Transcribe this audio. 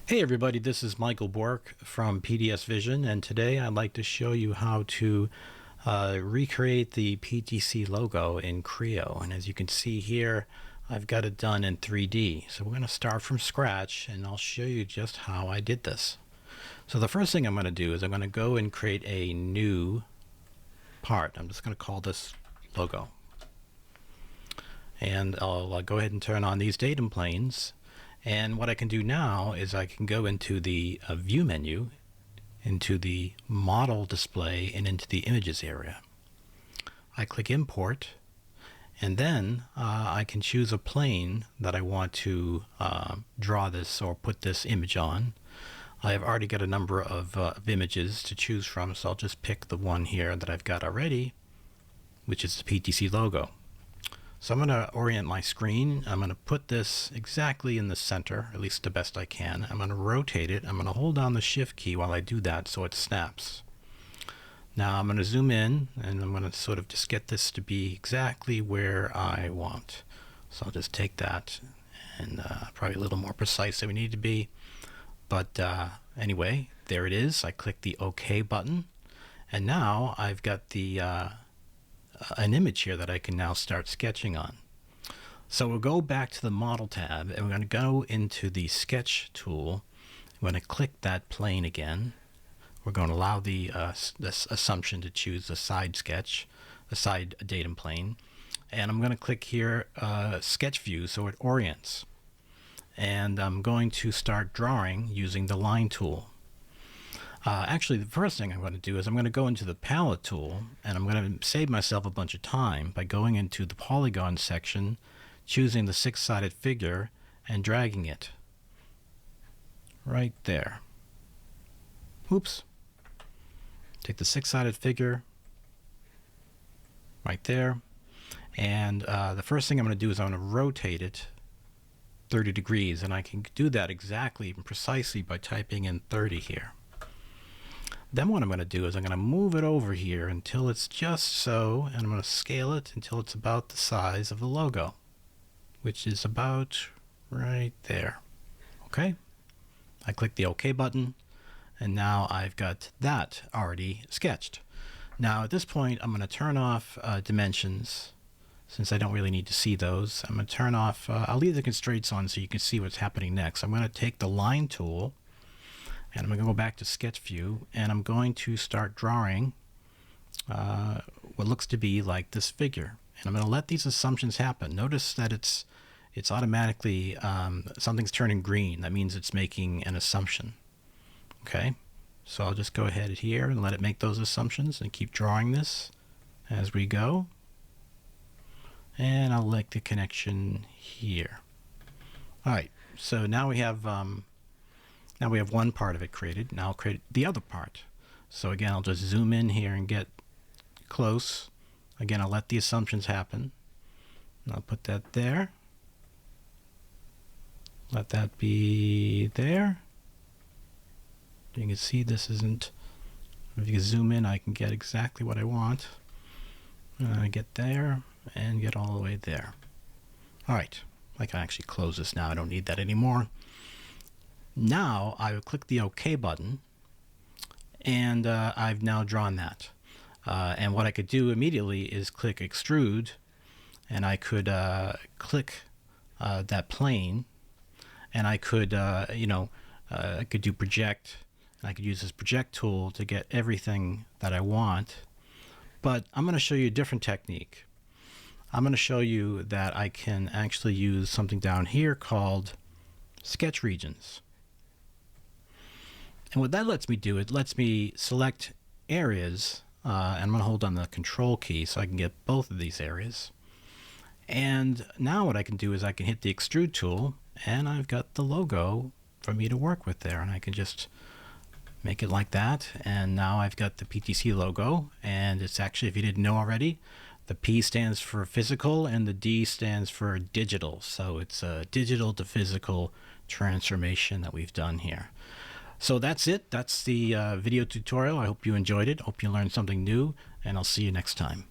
Hey everybody, this is Michael Bork from PDS Vision, and today I'd like to show you how to recreate the PTC logo in Creo. And as you can see here, I've got it done in 3D. So we're going to start from scratch, and I'll show you just how I did this. So the first thing I'm going to do is I'm going to go and create a new part. I'm just going to call this logo. And I'll go ahead and turn on these datum planes. And what I can do now is I can go into the view menu, into the model display, and into the images area. I click import, and then I can choose a plane that I want to draw this or put this image on. I have already got a number of images to choose from, so I'll just pick the one here that I've got already, which is the PTC logo. So I'm going to orient my screen. I'm going to put this exactly in the center, at least the best I can. I'm going to rotate it. I'm going to hold down the shift key while I do that so it snaps. Now I'm going to zoom in, and I'm going to sort of just get this to be exactly where I want. So I'll just take that, and probably a little more precise than we need to be. But anyway, there it is. I click the OK button, and now I've got the an image here that I can now start sketching on. So we'll go back to the model tab, and we're going to go into the sketch tool. We're going to click that plane again. We're going to allow this assumption to choose the side sketch, the side datum plane, and I'm going to click here sketch view so it orients. And I'm going to start drawing using the line tool. Actually, the first thing I'm going to do is I'm going to go into the palette tool, and I'm going to save myself a bunch of time by going into the polygon section, choosing the six-sided figure, and dragging it right there. Oops. Take the six-sided figure right there, and the first thing I'm going to do is I'm going to rotate it 30 degrees, and I can do that exactly and precisely by typing in 30 here. Then what I'm going to do is I'm going to move it over here until it's just so, and I'm going to scale it until it's about the size of the logo, which is about right there. Okay? I click the OK button, and now I've got that already sketched. Now at this point I'm going to turn off dimensions, since I don't really need to see those. I'm going to turn off, I'll leave the constraints on so you can see what's happening next. I'm going to take the line tool, and I'm going to go back to sketch view, and I'm going to start drawing what looks to be like this figure. And I'm going to let these assumptions happen. Notice that it's automatically, something's turning green. That means it's making an assumption. Okay, so I'll just go ahead here and let it make those assumptions and keep drawing this as we go. And I'll like the connection here. All right, so now we have one part of it created. Now I'll create the other part. So again, I'll just zoom in here and get close. Again, I'll let the assumptions happen. And I'll put that there. Let that be there. You can see this isn't, if you can zoom in, I can get exactly what I want. And I get there and get all the way there. All right, I can actually close this now. I don't need that anymore. Now I will click the OK button, and I've now drawn that. And what I could do immediately is click extrude, and I could click that plane, and I could, I could do project, and I could use this project tool to get everything that I want. But I'm going to show you a different technique. I'm going to show you that I can actually use something down here called sketch regions. And what that lets me do, it lets me select areas, and I'm going to hold on the control key so I can get both of these areas. And now what I can do is I can hit the extrude tool, and I've got the logo for me to work with there, and I can just make it like that. And now I've got the PTC logo, and it's actually, if you didn't know already, the P stands for physical and the D stands for digital. So it's a digital to physical transformation that we've done here. So that's it. That's the video tutorial. I hope you enjoyed it. Hope you learned something new, and I'll see you next time.